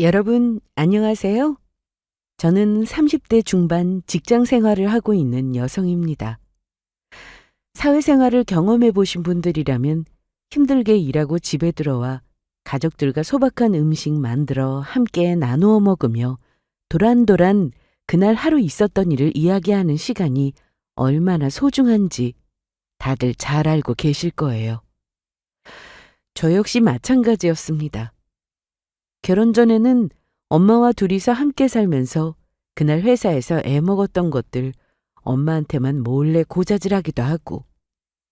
여러분, 안녕하세요. 저는 30대 중반 직장 생활을 하고 있는 여성입니다. 사회생활을 경험해 보신 분들이라면 힘들게 일하고 집에 들어와 가족들과 소박한 음식 만들어 함께 나누어 먹으며 도란도란 그날 하루 있었던 일을 이야기하는 시간이 얼마나 소중한지 다들 잘 알고 계실 거예요. 저 역시 마찬가지였습니다. 결혼 전에는 엄마와 둘이서 함께 살면서 그날 회사에서 애먹었던 것들 엄마한테만 몰래 고자질하기도 하고,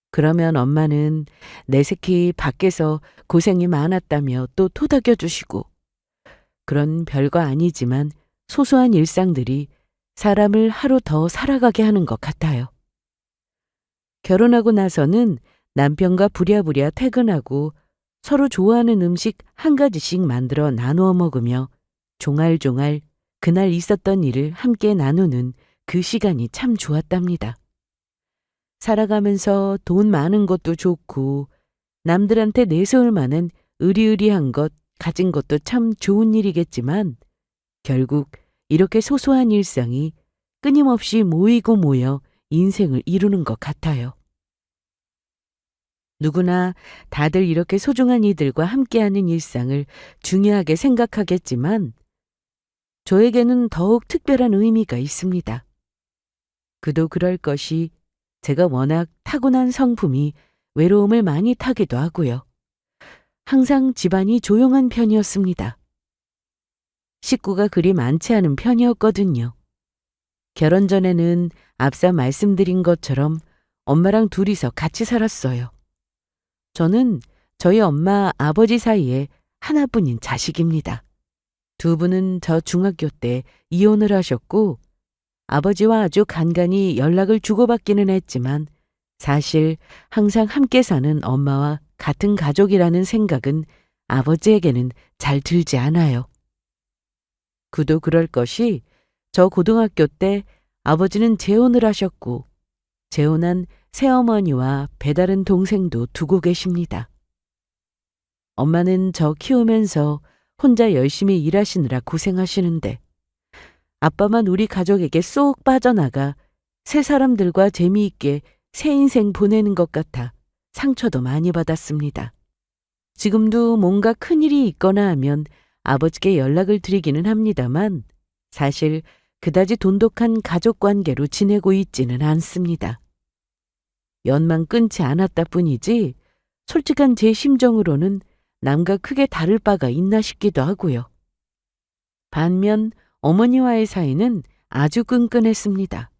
그러면 엄마는 내 새끼 밖에서 고생이 많았다며 또 토닥여 주시고, 그런 별거 아니지만 소소한 일상들이 사람을 하루 더 살아가게 하는 것 같아요. 결혼하고 나서는 남편과 부랴부랴 퇴근하고 서로 좋아하는 음식 한 가지씩 만들어 나누어 먹으며 종알종알 그날 있었던 일을 함께 나누는 그 시간이 참 좋았답니다. 살아가면서 돈 많은 것도 좋고 남들한테 내세울 만한 으리으리한 것 가진 것도 참 좋은 일이겠지만 결국 이렇게 소소한 일상이 끊임없이 모이고 모여 인생을 이루는 것 같아요. 누구나 다들 이렇게 소중한 이들과 함께하는 일상을 중요하게 생각하겠지만 저에게는 더욱 특별한 의미가 있습니다. 그도 그럴 것이 제가 워낙 타고난 성품이 외로움을 많이 타기도 하고요. 항상 집안이 조용한 편이었습니다. 식구가 그리 많지 않은 편이었거든요. 결혼 전에는 앞서 말씀드린 것처럼 엄마랑 둘이서 같이 살았어요. 저는 저희 엄마, 아버지 사이에 하나뿐인 자식입니다. 두 분은 저 중학교 때 이혼을 하셨고 아버지와 아주 간간히 연락을 주고받기는 했지만 사실 항상 함께 사는 엄마와 같은 가족이라는 생각은 아버지에게는 잘 들지 않아요. 그도 그럴 것이 저 고등학교 때 아버지는 재혼을 하셨고 재혼한 새어머니와 배다른 동생도 두고 계십니다. 엄마는 저 키우면서 혼자 열심히 일하시느라 고생하시는데 아빠만 우리 가족에게 쏙 빠져나가 새 사람들과 재미있게 새 인생 보내는 것 같아 상처도 많이 받았습니다. 지금도 뭔가 큰일이 있거나 하면 아버지께 연락을 드리기는 합니다만 사실 그다지 돈독한 가족 관계로 지내고 있지는 않습니다. 연만 끊지 않았다 뿐이지 솔직한 제 심정으로는 남과 크게 다를 바가 있나 싶기도 하고요. 반면 어머니와의 사이는 아주 끈끈했습니다.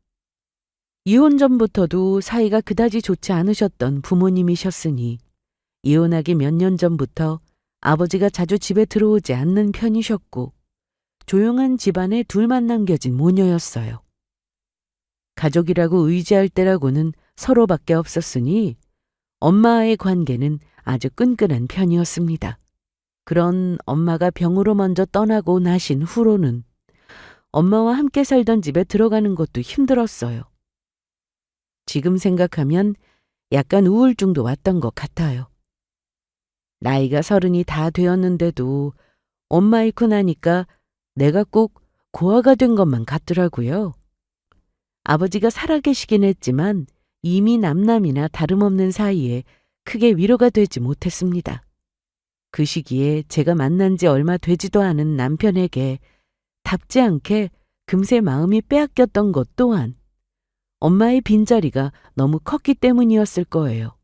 이혼 전부터도 사이가 그다지 좋지 않으셨던 부모님이셨으니 이혼하기 몇 년 전부터 아버지가 자주 집에 들어오지 않는 편이셨고 조용한 집안에 둘만 남겨진 모녀였어요. 가족이라고 의지할 때라고는 서로밖에 없었으니 엄마와의 관계는 아주 끈끈한 편이었습니다. 그런 엄마가 병으로 먼저 떠나고 나신 후로는 엄마와 함께 살던 집에 들어가는 것도 힘들었어요. 지금 생각하면 약간 우울증도 왔던 것 같아요. 나이가 30이 다 되었는데도 엄마 잃고 나니까 내가 꼭 고아가 된 것만 같더라고요. 아버지가 살아계시긴 했지만 이미 남남이나 다름없는 사이에 크게 위로가 되지 못했습니다. 그 시기에 제가 만난 지 얼마 되지도 않은 남편에게 답지 않게 금세 마음이 빼앗겼던 것 또한 엄마의 빈자리가 너무 컸기 때문이었을 거예요.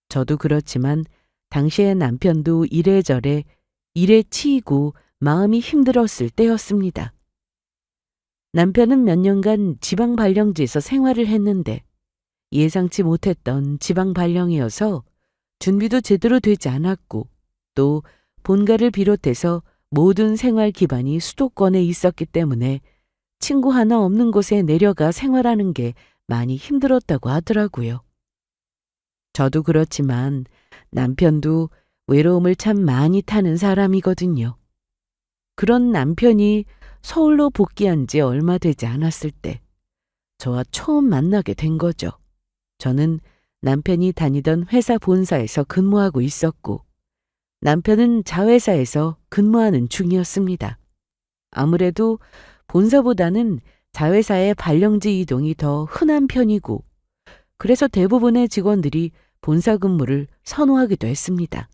저도 그렇지만 당시의 남편도 이래저래 일에 치이고 마음이 힘들었을 때였습니다. 남편은 몇 년간 지방 발령지에서 생활을 했는데 예상치 못했던 지방 발령이어서 준비도 제대로 되지 않았고 또 본가를 비롯해서 모든 생활 기반이 수도권에 있었기 때문에 친구 하나 없는 곳에 내려가 생활하는 게 많이 힘들었다고 하더라고요. 저도 그렇지만 남편도 외로움을 참 많이 타는 사람이거든요. 그런 남편이 서울로 복귀한 지 얼마 되지 않았을 때 저와 처음 만나게 된 거죠. 저는 남편이 다니던 회사 본사에서 근무하고 있었고 남편은 자회사에서 근무하는 중이었습니다. 아무래도 본사보다는 자회사의 발령지 이동이 더 흔한 편이고, 그래서 대부분의 직원들이 본사 근무를 선호하기도 했습니다.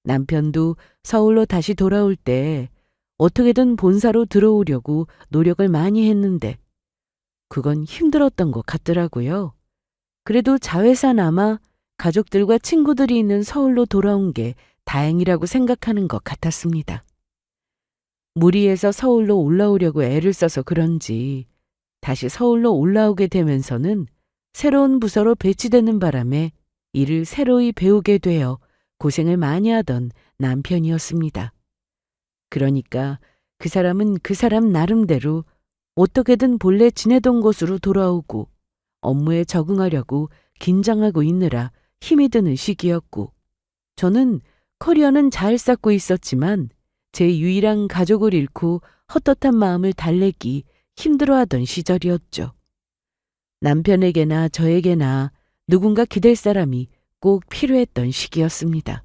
남편도 서울로 다시 돌아올 때 어떻게든 본사로 들어오려고 노력을 많이 했는데 그건 힘들었던 것 같더라고요. 그래도 자회사나마 가족들과 친구들이 있는 서울로 돌아온 게 다행이라고 생각하는 것 같았습니다. 무리해서 서울로 올라오려고 애를 써서 그런지 다시 서울로 올라오게 되면서는 새로운 부서로 배치되는 바람에 일을 새로이 배우게 되어 고생을 많이 하던 남편이었습니다. 그러니까 그 사람은 그 사람 나름대로 어떻게든 본래 지내던 곳으로 돌아오고 업무에 적응하려고 긴장하고 있느라 힘이 드는 시기였고, 저는 커리어는 잘 쌓고 있었지만 제 유일한 가족을 잃고 헛헛한 마음을 달래기 힘들어하던 시절이었죠. 남편에게나 저에게나 누군가 기댈 사람이 꼭 필요했던 시기였습니다.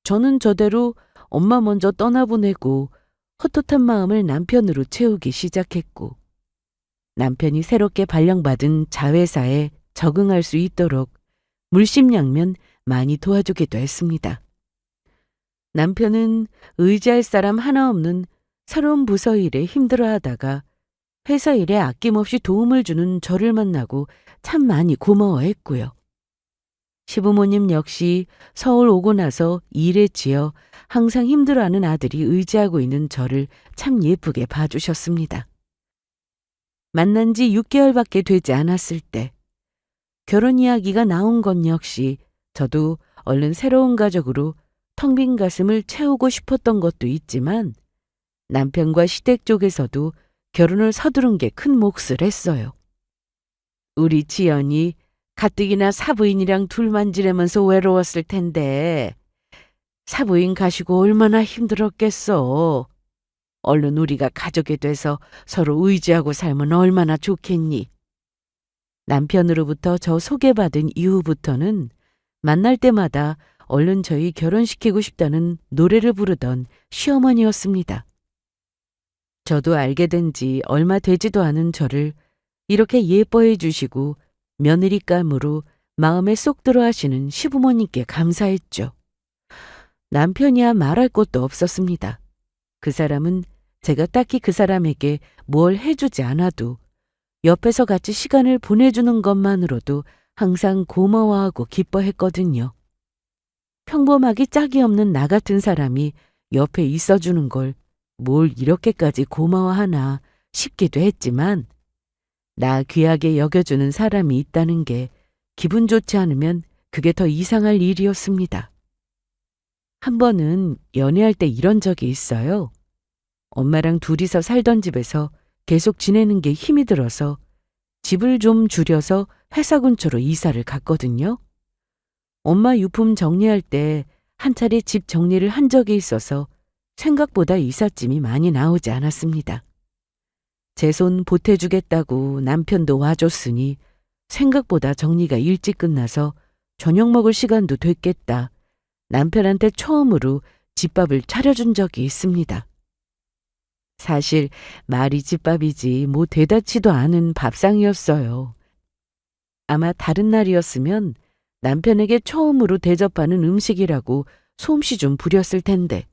저는 저대로 엄마 먼저 떠나보내고 헛헛한 마음을 남편으로 채우기 시작했고, 남편이 새롭게 발령받은 자회사에 적응할 수 있도록 물심양면 많이 도와주기도 했습니다. 남편은 의지할 사람 하나 없는 새로운 부서 일에 힘들어하다가 회사 일에 아낌없이 도움을 주는 저를 만나고 참 많이 고마워했고요. 시부모님 역시 서울 오고 나서 일에 지어 항상 힘들어하는 아들이 의지하고 있는 저를 참 예쁘게 봐주셨습니다. 만난 지 6개월밖에 되지 않았을 때 결혼 이야기가 나온 건 역시 저도 얼른 새로운 가족으로 텅 빈 가슴을 채우고 싶었던 것도 있지만 남편과 시댁 쪽에서도 결혼을 서두른 게 큰 몫을 했어요. 우리 지연이 가뜩이나 사부인이랑 둘만 지내면서 외로웠을 텐데 사부인 가시고 얼마나 힘들었겠어. 얼른 우리가 가족이 돼서 서로 의지하고 살면 얼마나 좋겠니? 남편으로부터 저 소개받은 이후부터는 만날 때마다 얼른 저희 결혼시키고 싶다는 노래를 부르던 시어머니였습니다. 저도 알게 된 지 얼마 되지도 않은 저를 이렇게 예뻐해 주시고 며느리감으로 마음에 쏙 들어 하시는 시부모님께 감사했죠. 남편이야 말할 것도 없었습니다. 그 사람은 제가 딱히 그 사람에게 뭘 해주지 않아도 옆에서 같이 시간을 보내주는 것만으로도 항상 고마워하고 기뻐했거든요. 평범하기 짝이 없는 나 같은 사람이 옆에 있어주는 걸 뭘 이렇게까지 고마워하나 싶기도 했지만 나 귀하게 여겨주는 사람이 있다는 게 기분 좋지 않으면 그게 더 이상할 일이었습니다. 한 번은 연애할 때 이런 적이 있어요. 엄마랑 둘이서 살던 집에서 계속 지내는 게 힘이 들어서 집을 좀 줄여서 회사 근처로 이사를 갔거든요. 엄마 유품 정리할 때 한 차례 집 정리를 한 적이 있어서 생각보다 이삿짐이 많이 나오지 않았습니다. 제 손 보태주겠다고 남편도 와줬으니 생각보다 정리가 일찍 끝나서 저녁 먹을 시간도 됐겠다. 남편한테 처음으로 집밥을 차려준 적이 있습니다. 사실 말이 집밥이지 뭐 대단치도 않은 밥상이었어요. 아마 다른 날이었으면 남편에게 처음으로 대접하는 음식이라고 솜씨 좀 부렸을 텐데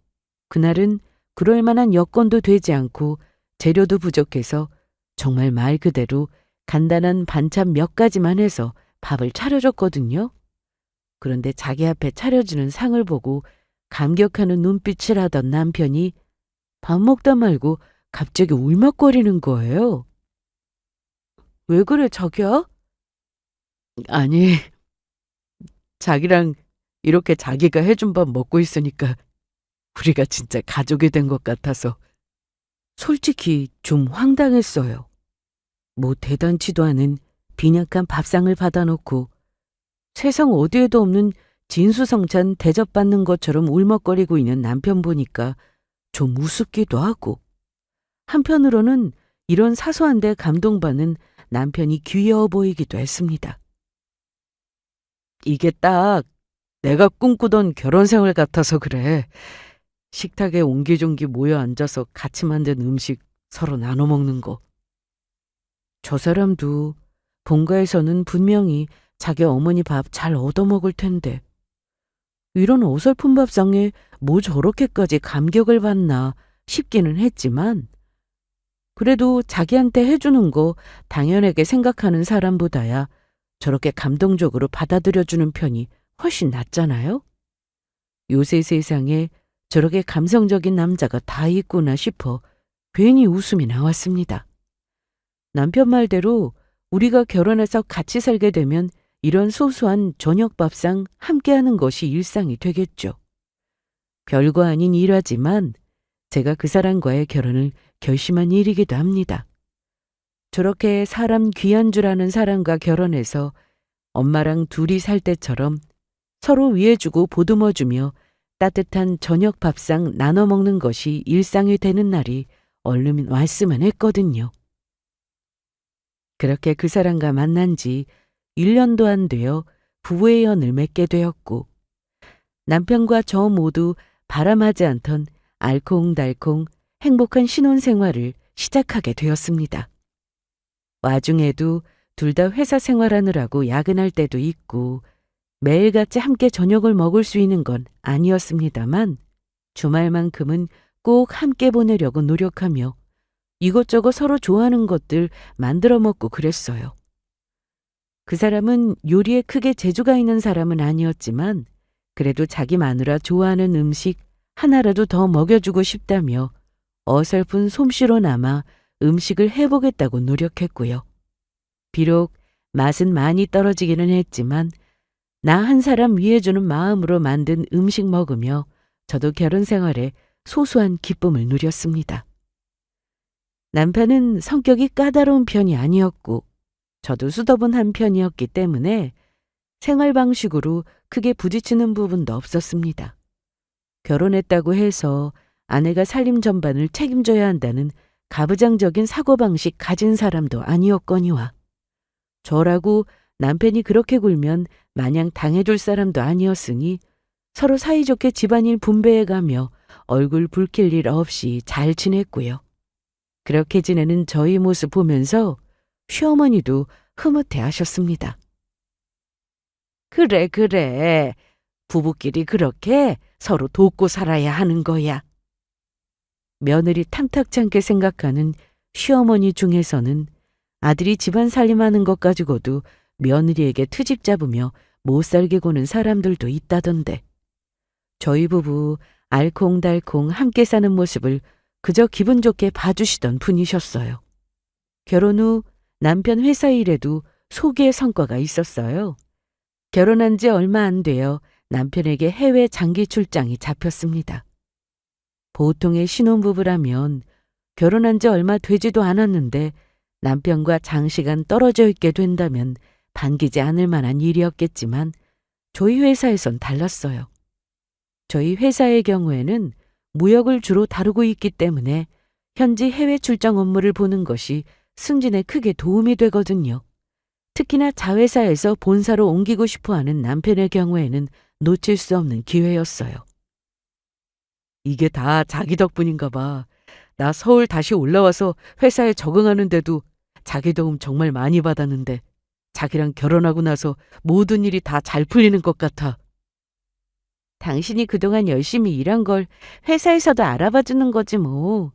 그날은 그럴 만한 여건도 되지 않고 재료도 부족해서 정말 말 그대로 간단한 반찬 몇 가지만 해서 밥을 차려줬거든요. 그런데 자기 앞에 차려주는 상을 보고 감격하는 눈빛을 하던 남편이 밥 먹다 말고 갑자기 울먹거리는 거예요. 왜 그래 자기야? 아니, 자기랑 이렇게 자기가 해준 밥 먹고 있으니까 우리가 진짜 가족이 된 것 같아서 솔직히 좀 황당했어요. 뭐 대단치도 않은 빈약한 밥상을 받아놓고 세상 어디에도 없는 진수성찬 대접받는 것처럼 울먹거리고 있는 남편 보니까 좀 우습기도 하고 한편으로는 이런 사소한 데 감동받는 남편이 귀여워 보이기도 했습니다. 이게 딱 내가 꿈꾸던 결혼 생활 같아서 그래. 식탁에 옹기종기 모여 앉아서 같이 만든 음식 서로 나눠 먹는 거. 저 사람도 본가에서는 분명히 자기 어머니 밥 잘 얻어먹을 텐데 이런 어설픈 밥상에 뭐 저렇게까지 감격을 받나 싶기는 했지만 그래도 자기한테 해주는 거 당연하게 생각하는 사람보다야 저렇게 감동적으로 받아들여주는 편이 훨씬 낫잖아요? 요새 세상에 저렇게 감성적인 남자가 다 있구나 싶어 괜히 웃음이 나왔습니다. 남편 말대로 우리가 결혼해서 같이 살게 되면 이런 소소한 저녁밥상 함께하는 것이 일상이 되겠죠. 별거 아닌 일하지만 제가 그 사람과의 결혼을 결심한 일이기도 합니다. 저렇게 사람 귀한 줄 아는 사람과 결혼해서 엄마랑 둘이 살 때처럼 서로 위해주고 보듬어주며 따뜻한 저녁 밥상 나눠 먹는 것이 일상이 되는 날이 얼른 왔으면 했거든요. 그렇게 그 사람과 만난 지 1년도 안 되어 부부의 연을 맺게 되었고 남편과 저 모두 바람하지 않던 알콩달콩 행복한 신혼생활을 시작하게 되었습니다. 와중에도 둘 다 회사 생활하느라고 야근할 때도 있고 매일같이 함께 저녁을 먹을 수 있는 건 아니었습니다만 주말만큼은 꼭 함께 보내려고 노력하며 이것저것 서로 좋아하는 것들 만들어 먹고 그랬어요. 그 사람은 요리에 크게 재주가 있는 사람은 아니었지만 그래도 자기 마누라 좋아하는 음식 하나라도 더 먹여주고 싶다며 어설픈 솜씨로나마 음식을 해보겠다고 노력했고요. 비록 맛은 많이 떨어지기는 했지만 나 한 사람 위해주는 마음으로 만든 음식 먹으며 저도 결혼 생활에 소소한 기쁨을 누렸습니다. 남편은 성격이 까다로운 편이 아니었고 저도 수더분한 편이었기 때문에 생활 방식으로 크게 부딪히는 부분도 없었습니다. 결혼했다고 해서 아내가 살림 전반을 책임져야 한다는 가부장적인 사고방식 가진 사람도 아니었거니와 저라고 남편이 그렇게 굴면 마냥 당해줄 사람도 아니었으니 서로 사이좋게 집안일 분배해가며 얼굴 붉힐 일 없이 잘 지냈고요. 그렇게 지내는 저희 모습 보면서 시어머니도 흐뭇해 하셨습니다. 그래, 그래. 부부끼리 그렇게 서로 돕고 살아야 하는 거야. 며느리 탐탁치 않게 생각하는 시어머니 중에서는 아들이 집안 살림하는 것 가지고도 며느리에게 트집 잡으며 못 살게 구는 사람들도 있다던데 저희 부부 알콩달콩 함께 사는 모습을 그저 기분 좋게 봐주시던 분이셨어요. 결혼 후 남편 회사 일에도 소기의 성과가 있었어요. 결혼한 지 얼마 안 되어 남편에게 해외 장기 출장이 잡혔습니다. 보통의 신혼부부라면 결혼한 지 얼마 되지도 않았는데 남편과 장시간 떨어져 있게 된다면 반기지 않을 만한 일이었겠지만 저희 회사에선 달랐어요. 저희 회사의 경우에는 무역을 주로 다루고 있기 때문에 현지 해외 출장 업무를 보는 것이 승진에 크게 도움이 되거든요. 특히나 자회사에서 본사로 옮기고 싶어하는 남편의 경우에는 놓칠 수 없는 기회였어요. 이게 다 자기 덕분인가 봐. 나 서울 다시 올라와서 회사에 적응하는데도 자기 도움 정말 많이 받았는데 자기랑 결혼하고 나서 모든 일이 다 잘 풀리는 것 같아. 당신이 그동안 열심히 일한 걸 회사에서도 알아봐 주는 거지 뭐.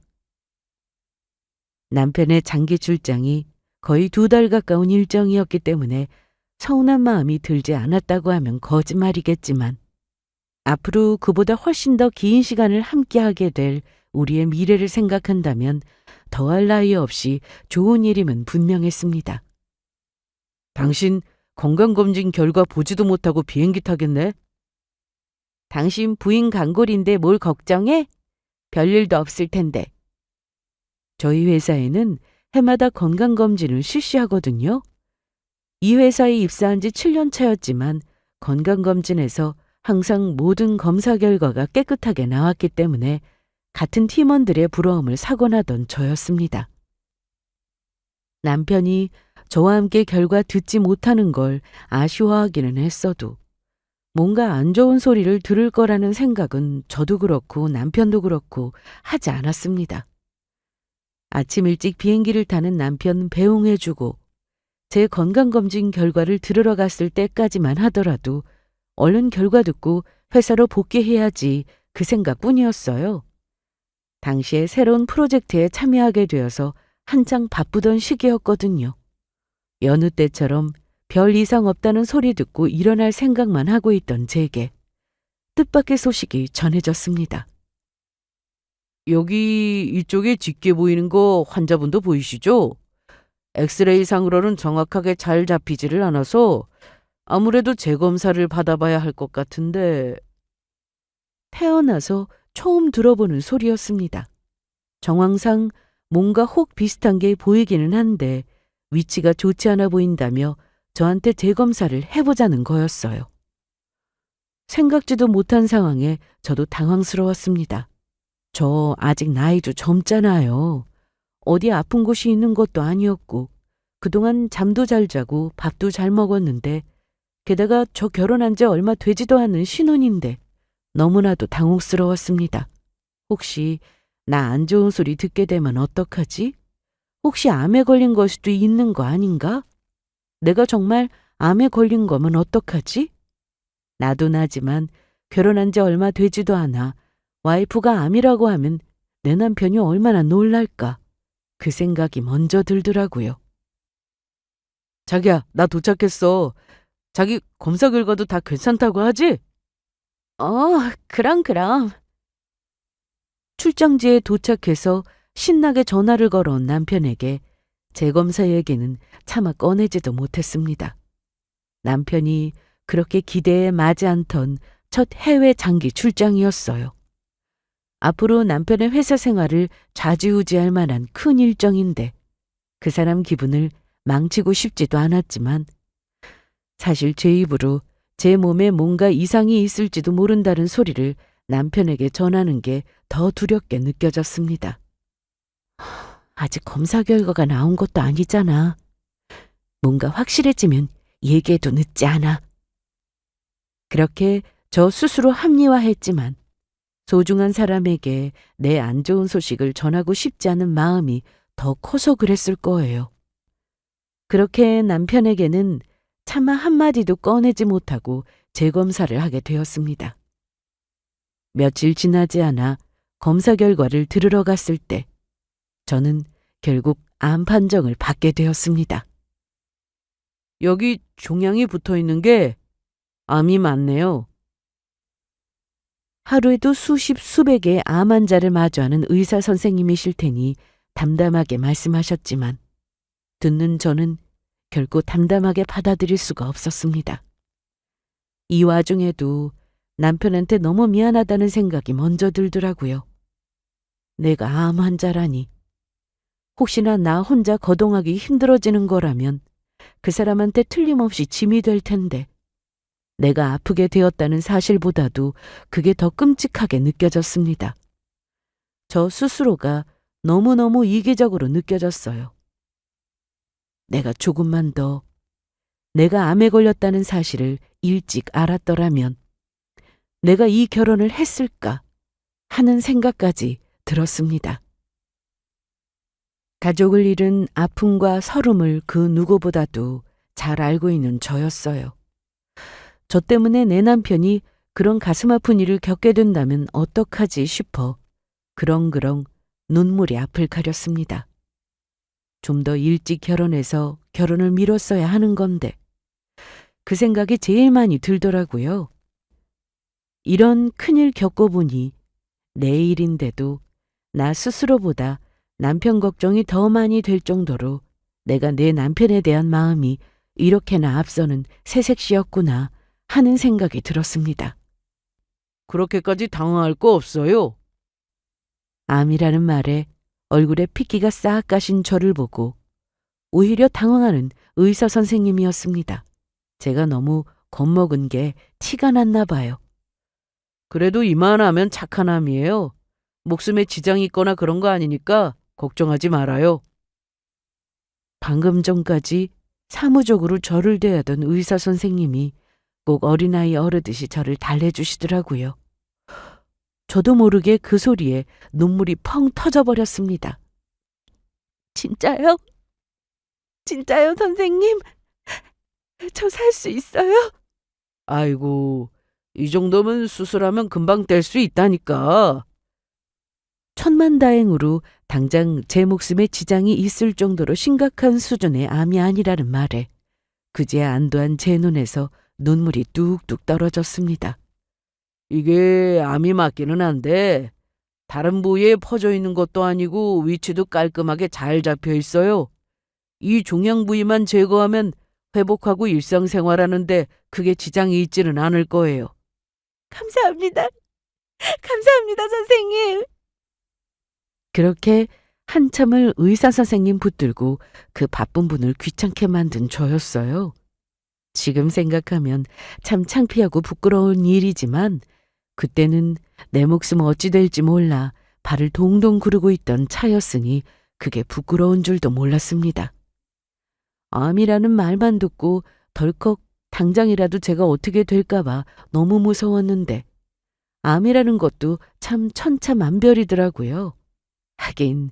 남편의 장기 출장이 거의 2달 가까운 일정이었기 때문에 서운한 마음이 들지 않았다고 하면 거짓말이겠지만 앞으로 그보다 훨씬 더 긴 시간을 함께하게 될 우리의 미래를 생각한다면 더할 나위 없이 좋은 일임은 분명했습니다. 당신 건강검진 결과 보지도 못하고 비행기 타겠네? 당신 부인 간골인데 뭘 걱정해? 별일도 없을 텐데. 저희 회사에는 해마다 건강검진을 실시하거든요. 이 회사에 입사한 지 7년 차였지만 건강검진에서 항상 모든 검사 결과가 깨끗하게 나왔기 때문에 같은 팀원들의 부러움을 사곤 하던 저였습니다. 남편이 저와 함께 결과 듣지 못하는 걸 아쉬워하기는 했어도 뭔가 안 좋은 소리를 들을 거라는 생각은 저도 그렇고 남편도 그렇고 하지 않았습니다. 아침 일찍 비행기를 타는 남편 배웅해주고 제 건강검진 결과를 들으러 갔을 때까지만 하더라도 얼른 결과 듣고 회사로 복귀해야지 그 생각뿐이었어요. 당시에 새로운 프로젝트에 참여하게 되어서 한창 바쁘던 시기였거든요. 여느 때처럼 별 이상 없다는 소리 듣고 일어날 생각만 하고 있던 제게 뜻밖의 소식이 전해졌습니다. 여기 이쪽에 짙게 보이는 거 환자분도 보이시죠? 엑스레이 상으로는 정확하게 잘 잡히지를 않아서 아무래도 재검사를 받아봐야 할 것 같은데. 태어나서 처음 들어보는 소리였습니다. 정황상 뭔가 혹 비슷한 게 보이기는 한데 위치가 좋지 않아 보인다며 저한테 재검사를 해보자는 거였어요. 생각지도 못한 상황에 저도 당황스러웠습니다. 저 아직 나이도 젊잖아요. 어디 아픈 곳이 있는 것도 아니었고 그동안 잠도 잘 자고 밥도 잘 먹었는데 게다가 저 결혼한 지 얼마 되지도 않은 신혼인데 너무나도 당혹스러웠습니다. 혹시 나 안 좋은 소리 듣게 되면 어떡하지? 혹시 암에 걸린 걸 수도 있는 거 아닌가? 내가 정말 암에 걸린 거면 어떡하지? 나도 나지만 결혼한 지 얼마 되지도 않아 와이프가 암이라고 하면 내 남편이 얼마나 놀랄까? 그 생각이 먼저 들더라고요. 자기야, 나 도착했어. 자기 검사 결과도 다 괜찮다고 하지? 그럼. 출장지에 도착해서 신나게 전화를 걸어온 남편에게 재검사 얘기는 차마 꺼내지도 못했습니다. 남편이 그렇게 기대에 맞지 않던 첫 해외 장기 출장이었어요. 앞으로 남편의 회사 생활을 좌지우지할 만한 큰 일정인데 그 사람 기분을 망치고 싶지도 않았지만 사실 제 입으로 제 몸에 뭔가 이상이 있을지도 모른다는 소리를 남편에게 전하는 게 더 두렵게 느껴졌습니다. 아직 검사 결과가 나온 것도 아니잖아. 뭔가 확실해지면 얘기해도 늦지 않아. 그렇게 저 스스로 합리화했지만 소중한 사람에게 내 안 좋은 소식을 전하고 싶지 않은 마음이 더 커서 그랬을 거예요. 그렇게 남편에게는 차마 한마디도 꺼내지 못하고 재검사를 하게 되었습니다. 며칠 지나지 않아 검사 결과를 들으러 갔을 때 저는 결국 암 판정을 받게 되었습니다. 여기 종양이 붙어 있는 게 암이 맞네요. 하루에도 수십 수백의 암 환자를 마주하는 의사 선생님이실 테니 담담하게 말씀하셨지만 듣는 저는 결코 담담하게 받아들일 수가 없었습니다. 이 와중에도 남편한테 너무 미안하다는 생각이 먼저 들더라고요. 내가 암 환자라니. 혹시나 나 혼자 거동하기 힘들어지는 거라면 그 사람한테 틀림없이 짐이 될 텐데 내가 아프게 되었다는 사실보다도 그게 더 끔찍하게 느껴졌습니다. 저 스스로가 너무너무 이기적으로 느껴졌어요. 내가 조금만 더 내가 암에 걸렸다는 사실을 일찍 알았더라면 내가 이 결혼을 했을까 하는 생각까지 들었습니다. 가족을 잃은 아픔과 서름을 그 누구보다도 잘 알고 있는 저였어요. 저 때문에 내 남편이 그런 가슴 아픈 일을 겪게 된다면 어떡하지 싶어 그렁그렁 눈물이 앞을 가렸습니다. 좀 더 일찍 결혼해서 결혼을 미뤘어야 하는 건데 그 생각이 제일 많이 들더라고요. 이런 큰일 겪어보니 내 일인데도 나 스스로보다 남편 걱정이 더 많이 될 정도로 내가 내 남편에 대한 마음이 이렇게나 앞서는 새색시였구나 하는 생각이 들었습니다. 그렇게까지 당황할 거 없어요. 암이라는 말에 얼굴에 핏기가 싹 가신 저를 보고 오히려 당황하는 의사 선생님이었습니다. 제가 너무 겁먹은 게 티가 났나 봐요. 그래도 이만하면 착한 암이에요. 목숨에 지장이 있거나 그런 거 아니니까 걱정하지 말아요. 방금 전까지 사무적으로 저를 대하던 의사 선생님이 꼭 어린아이 어르듯이 저를 달래주시더라고요. 저도 모르게 그 소리에 눈물이 펑 터져버렸습니다. 진짜요? 진짜요, 선생님? 저 살 수 있어요? 아이고, 이 정도면 수술하면 금방 뗄 수 있다니까. 천만다행으로 당장 제 목숨에 지장이 있을 정도로 심각한 수준의 암이 아니라는 말에 그제야 안도한 제 눈에서 눈물이 뚝뚝 떨어졌습니다. 이게 암이 맞기는 한데 다른 부위에 퍼져 있는 것도 아니고 위치도 깔끔하게 잘 잡혀 있어요. 이 종양 부위만 제거하면 회복하고 일상생활하는데 크게 지장이 있지는 않을 거예요. 감사합니다. 감사합니다, 선생님. 그렇게 한참을 의사 선생님 붙들고 그 바쁜 분을 귀찮게 만든 저였어요. 지금 생각하면 참 창피하고 부끄러운 일이지만 그때는 내 목숨 어찌 될지 몰라 발을 동동 구르고 있던 차였으니 그게 부끄러운 줄도 몰랐습니다. 암이라는 말만 듣고 덜컥 당장이라도 제가 어떻게 될까 봐 너무 무서웠는데 암이라는 것도 참 천차만별이더라고요. 하긴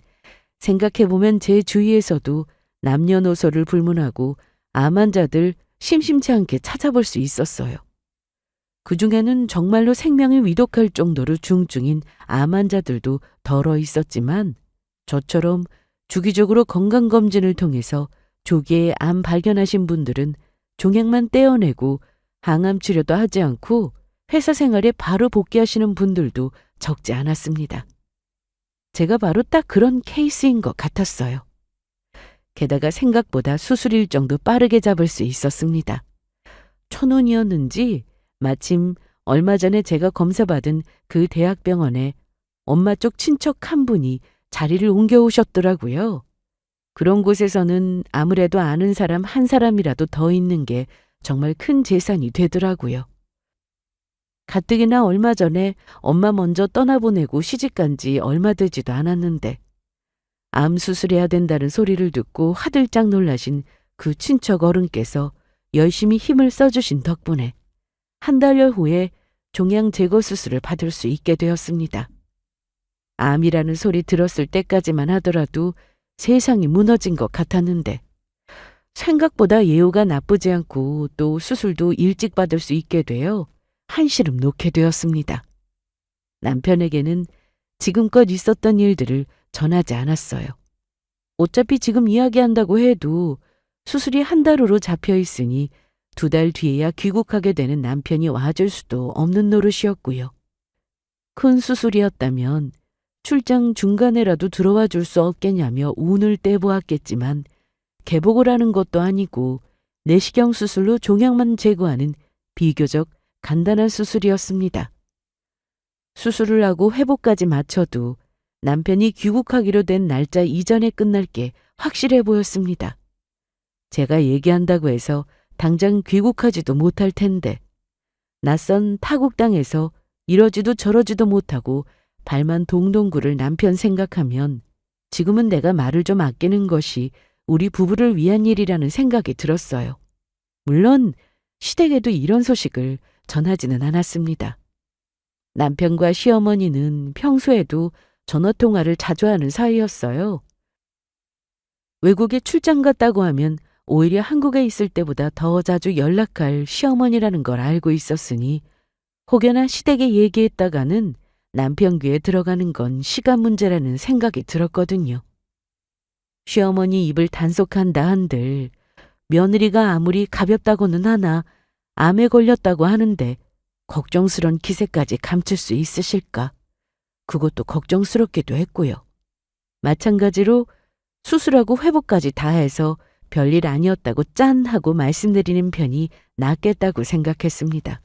생각해보면 제 주위에서도 남녀노소를 불문하고 암 환자들 심심치 않게 찾아볼 수 있었어요. 그중에는 정말로 생명이 위독할 정도로 중증인 암 환자들도 덜어 있었지만 저처럼 주기적으로 건강검진을 통해서 조기에 암 발견하신 분들은 종양만 떼어내고 항암 치료도 하지 않고 회사 생활에 바로 복귀하시는 분들도 적지 않았습니다. 제가 바로 딱 그런 케이스인 것 같았어요. 게다가 생각보다 수술 일정도 빠르게 잡을 수 있었습니다. 천운이었는지 마침 얼마 전에 제가 검사받은 그 대학병원에 엄마 쪽 친척 한 분이 자리를 옮겨오셨더라고요. 그런 곳에서는 아무래도 아는 사람 한 사람이라도 더 있는 게 정말 큰 재산이 되더라고요. 가뜩이나 얼마 전에 엄마 먼저 떠나보내고 시집간 지 얼마 되지도 않았는데 암 수술해야 된다는 소리를 듣고 화들짝 놀라신 그 친척 어른께서 열심히 힘을 써주신 덕분에 한 달여 후에 종양 제거 수술을 받을 수 있게 되었습니다. 암이라는 소리 들었을 때까지만 하더라도 세상이 무너진 것 같았는데 생각보다 예후가 나쁘지 않고 또 수술도 일찍 받을 수 있게 되어 한시름 놓게 되었습니다. 남편에게는 지금껏 있었던 일들을 전하지 않았어요. 어차피 지금 이야기한다고 해도 수술이 한 달 후로 잡혀 있으니 2달 뒤에야 귀국하게 되는 남편이 와줄 수도 없는 노릇이었고요. 큰 수술이었다면 출장 중간에라도 들어와 줄 수 없겠냐며 운을 떼보았겠지만 개복을 하는 것도 아니고 내시경 수술로 종양만 제거하는 비교적 간단한 수술이었습니다. 수술을 하고 회복까지 마쳐도 남편이 귀국하기로 된 날짜 이전에 끝날 게 확실해 보였습니다. 제가 얘기한다고 해서 당장 귀국하지도 못할 텐데 낯선 타국 땅에서 이러지도 저러지도 못하고 발만 동동 구를 남편 생각하면 지금은 내가 말을 좀 아끼는 것이 우리 부부를 위한 일이라는 생각이 들었어요. 물론 시댁에도 이런 소식을 전하지는 않았습니다. 남편과 시어머니는 평소에도 전화통화를 자주 하는 사이였어요. 외국에 출장 갔다고 하면 오히려 한국에 있을 때보다 더 자주 연락할 시어머니라는 걸 알고 있었으니 혹여나 시댁에 얘기했다가는 남편 귀에 들어가는 건 시간 문제라는 생각이 들었거든요. 시어머니 입을 단속한다 한들 며느리가 아무리 가볍다고는 하나 암에 걸렸다고 하는데 걱정스런 기세까지 감출 수 있으실까? 그것도 걱정스럽기도 했고요. 마찬가지로 수술하고 회복까지 다 해서 별일 아니었다고 짠 하고 말씀드리는 편이 낫겠다고 생각했습니다.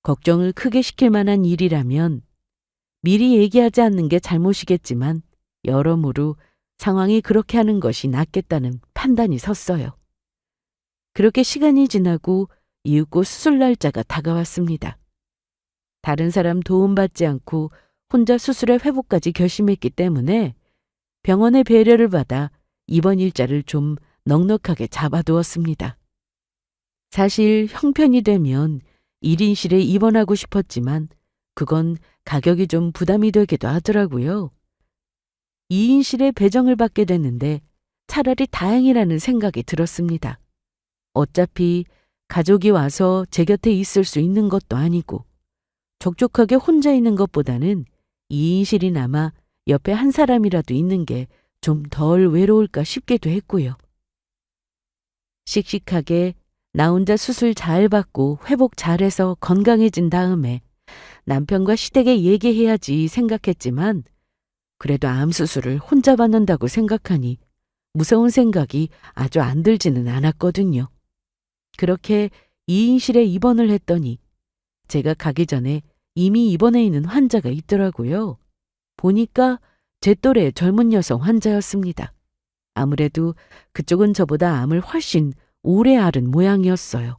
걱정을 크게 시킬 만한 일이라면 미리 얘기하지 않는 게 잘못이겠지만 여러모로 상황이 그렇게 하는 것이 낫겠다는 판단이 섰어요. 그렇게 시간이 지나고 이윽고 수술 날짜가 다가왔습니다. 다른 사람 도움받지 않고 혼자 수술의 회복까지 결심했기 때문에 병원의 배려를 받아 입원 일자를 좀 넉넉하게 잡아두었습니다. 사실 형편이 되면 1인실에 입원하고 싶었지만 그건 가격이 좀 부담이 되기도 하더라고요. 2인실에 배정을 받게 됐는데 차라리 다행이라는 생각이 들었습니다. 어차피 가족이 와서 제 곁에 있을 수 있는 것도 아니고 적적하게 혼자 있는 것보다는 2인실이나마 옆에 한 사람이라도 있는 게 좀 덜 외로울까 싶기도 했고요. 씩씩하게 나 혼자 수술 잘 받고 회복 잘해서 건강해진 다음에 남편과 시댁에 얘기해야지 생각했지만 그래도 암 수술을 혼자 받는다고 생각하니 무서운 생각이 아주 안 들지는 않았거든요. 그렇게 2인실에 입원을 했더니 제가 가기 전에 이미 입원해 있는 환자가 있더라고요. 보니까 제 또래 젊은 여성 환자였습니다. 아무래도 그쪽은 저보다 암을 훨씬 오래 앓은 모양이었어요.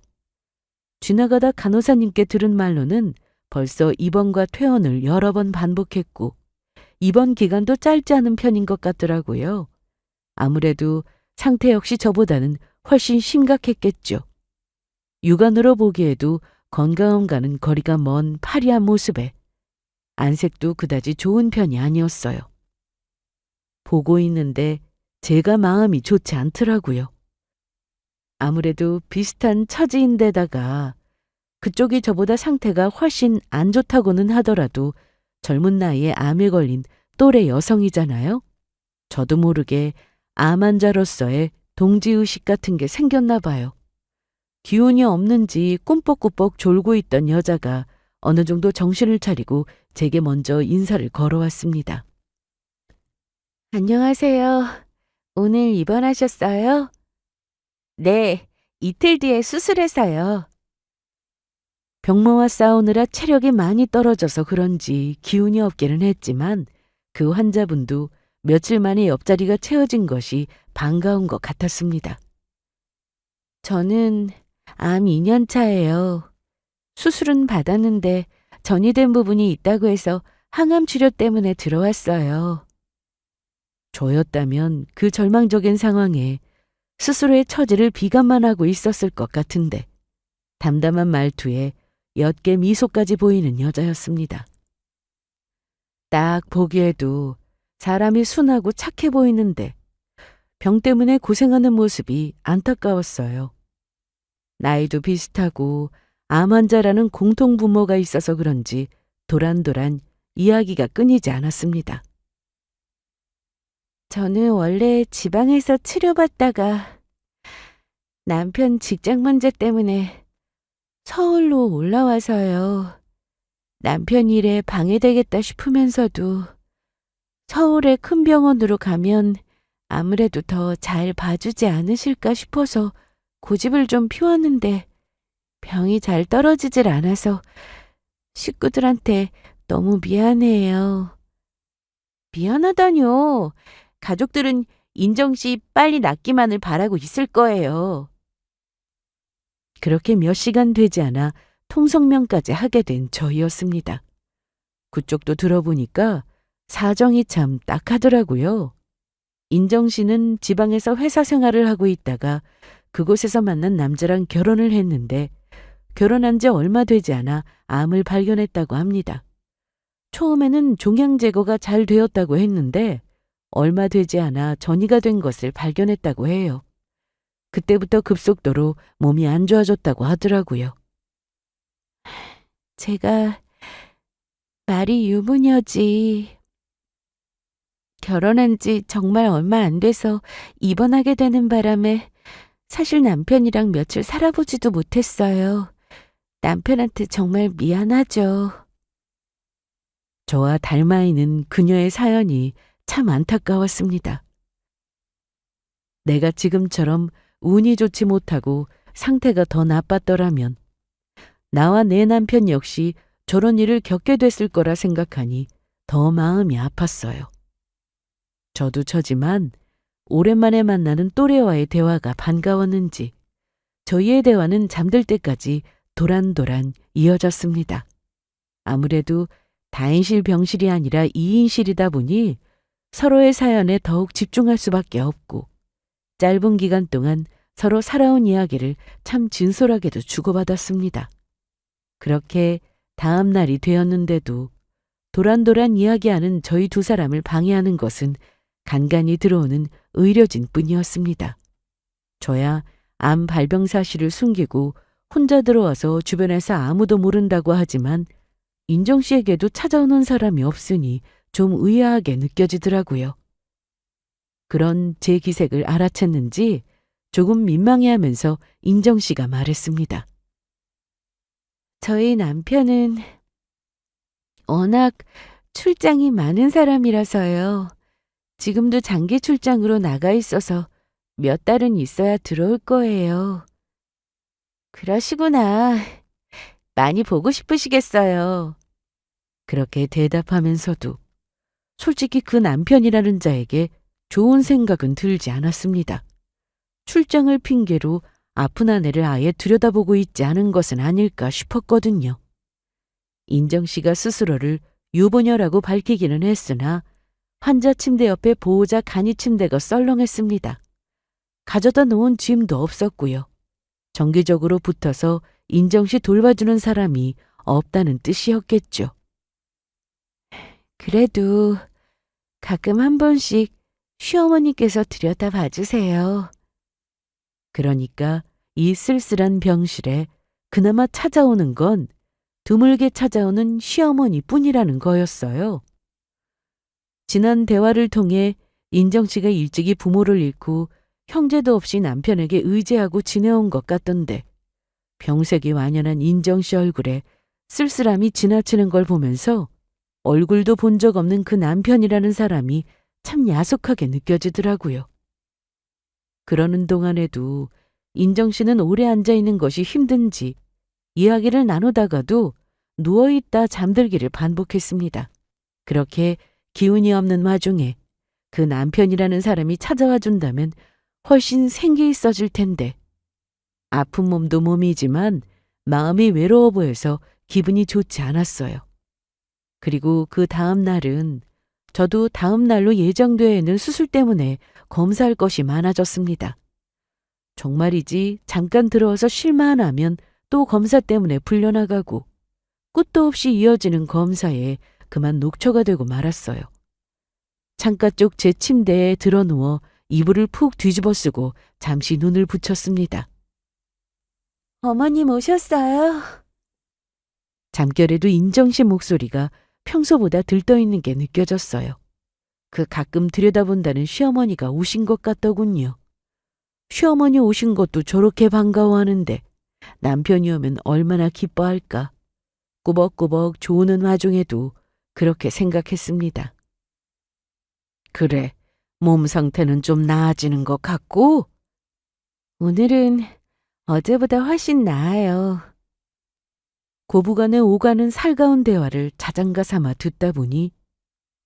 지나가다 간호사님께 들은 말로는 벌써 입원과 퇴원을 여러 번 반복했고 입원 기간도 짧지 않은 편인 것 같더라고요. 아무래도 상태 역시 저보다는 훨씬 심각했겠죠. 육안으로 보기에도 건강함과는 거리가 먼 파리한 모습에 안색도 그다지 좋은 편이 아니었어요. 보고 있는데 제가 마음이 좋지 않더라고요. 아무래도 비슷한 처지인데다가 그쪽이 저보다 상태가 훨씬 안 좋다고는 하더라도 젊은 나이에 암에 걸린 또래 여성이잖아요. 저도 모르게 암 환자로서의 동지의식 같은 게 생겼나 봐요. 기운이 없는지 꿈뻑꿈뻑 졸고 있던 여자가 어느 정도 정신을 차리고 제게 먼저 인사를 걸어왔습니다. 안녕하세요. 오늘 입원하셨어요? 네, 이틀 뒤에 수술해서요. 병마와 싸우느라 체력이 많이 떨어져서 그런지 기운이 없기는 했지만 그 환자분도 며칠 만에 옆자리가 채워진 것이 반가운 것 같았습니다. 저는 암 2년 차예요. 수술은 받았는데 전이된 부분이 있다고 해서 항암 치료 때문에 들어왔어요. 저였다면 그 절망적인 상황에 스스로의 처지를 비관만 하고 있었을 것 같은데 담담한 말투에 옅게 미소까지 보이는 여자였습니다. 딱 보기에도 사람이 순하고 착해 보이는데 병 때문에 고생하는 모습이 안타까웠어요. 나이도 비슷하고 암 환자라는 공통 부모가 있어서 그런지 도란도란 이야기가 끊이지 않았습니다. 저는 원래 지방에서 치료받다가 남편 직장 문제 때문에 서울로 올라와서요. 남편 일에 방해되겠다 싶으면서도 서울의 큰 병원으로 가면 아무래도 더 잘 봐주지 않으실까 싶어서 고집을 좀 피웠는데 병이 잘 떨어지질 않아서 식구들한테 너무 미안해요. 미안하다뇨. 가족들은 인정 씨 빨리 낫기만을 바라고 있을 거예요. 그렇게 몇 시간 되지 않아 통성명까지 하게 된 저희였습니다. 그쪽도 들어보니까 사정이 참 딱하더라고요. 인정 씨는 지방에서 회사 생활을 하고 있다가 그곳에서 만난 남자랑 결혼을 했는데 결혼한 지 얼마 되지 않아 암을 발견했다고 합니다. 처음에는 종양 제거가 잘 되었다고 했는데 얼마 되지 않아 전이가 된 것을 발견했다고 해요. 그때부터 급속도로 몸이 안 좋아졌다고 하더라고요. 제가 말이 유부녀지. 결혼한 지 정말 얼마 안 돼서 입원하게 되는 바람에 사실 남편이랑 며칠 살아보지도 못했어요. 남편한테 정말 미안하죠. 저와 닮아 있는 그녀의 사연이 참 안타까웠습니다. 내가 지금처럼 운이 좋지 못하고 상태가 더 나빴더라면 나와 내 남편 역시 저런 일을 겪게 됐을 거라 생각하니 더 마음이 아팠어요. 저도 저지만 오랜만에 만나는 또래와의 대화가 반가웠는지 저희의 대화는 잠들 때까지 도란도란 이어졌습니다. 아무래도 다인실 병실이 아니라 2인실이다 보니 서로의 사연에 더욱 집중할 수밖에 없고 짧은 기간 동안 서로 살아온 이야기를 참 진솔하게도 주고받았습니다. 그렇게 다음 날이 되었는데도 도란도란 이야기하는 저희 두 사람을 방해하는 것은 간간히 들어오는 의료진 뿐이었습니다. 저야 암 발병 사실을 숨기고 혼자 들어와서 주변에서 아무도 모른다고 하지만 인정 씨에게도 찾아오는 사람이 없으니 좀 의아하게 느껴지더라고요. 그런 제 기색을 알아챘는지 조금 민망해하면서 인정 씨가 말했습니다. 저희 남편은 워낙 출장이 많은 사람이라서요. 지금도 장기 출장으로 나가 있어서 몇 달은 있어야 들어올 거예요. 그러시구나. 많이 보고 싶으시겠어요. 그렇게 대답하면서도 솔직히 그 남편이라는 자에게 좋은 생각은 들지 않았습니다. 출장을 핑계로 아픈 아내를 아예 들여다보고 있지 않은 것은 아닐까 싶었거든요. 인정 씨가 스스로를 유부녀라고 밝히기는 했으나 환자 침대 옆에 보호자 간이 침대가 썰렁했습니다. 가져다 놓은 짐도 없었고요. 정기적으로 붙어서 인정 씨 돌봐주는 사람이 없다는 뜻이었겠죠. 그래도 가끔 한 번씩 시어머니께서 들여다 봐주세요. 그러니까 이 쓸쓸한 병실에 그나마 찾아오는 건 드물게 찾아오는 시어머니 뿐이라는 거였어요. 지난 대화를 통해 인정 씨가 일찍이 부모를 잃고 형제도 없이 남편에게 의지하고 지내온 것 같던데 병색이 완연한 인정 씨 얼굴에 쓸쓸함이 지나치는 걸 보면서 얼굴도 본 적 없는 그 남편이라는 사람이 참 야속하게 느껴지더라고요. 그러는 동안에도 인정 씨는 오래 앉아 있는 것이 힘든지 이야기를 나누다가도 누워있다 잠들기를 반복했습니다. 그렇게 기운이 없는 와중에 그 남편이라는 사람이 찾아와 준다면 훨씬 생기 있어질 텐데 아픈 몸도 몸이지만 마음이 외로워 보여서 기분이 좋지 않았어요. 그리고 그 다음 날은 저도 다음 날로 예정되어 있는 수술 때문에 검사할 것이 많아졌습니다. 정말이지 잠깐 들어와서 쉴만 하면 또 검사 때문에 풀려나가고 끝도 없이 이어지는 검사에 그만 녹초가 되고 말았어요. 창가 쪽 제 침대에 드러누워 이불을 푹 뒤집어 쓰고 잠시 눈을 붙였습니다. 어머님 오셨어요? 잠결에도 인정 씨 목소리가 평소보다 들떠있는 게 느껴졌어요. 그 가끔 들여다본다는 시어머니가 오신 것 같더군요. 시어머니 오신 것도 저렇게 반가워하는데 남편이 오면 얼마나 기뻐할까. 꾸벅꾸벅 조우는 와중에도 그렇게 생각했습니다. 그래, 몸 상태는 좀 나아지는 것 같고? 오늘은 어제보다 훨씬 나아요. 고부간에 오가는 살가운 대화를 자장가 삼아 듣다 보니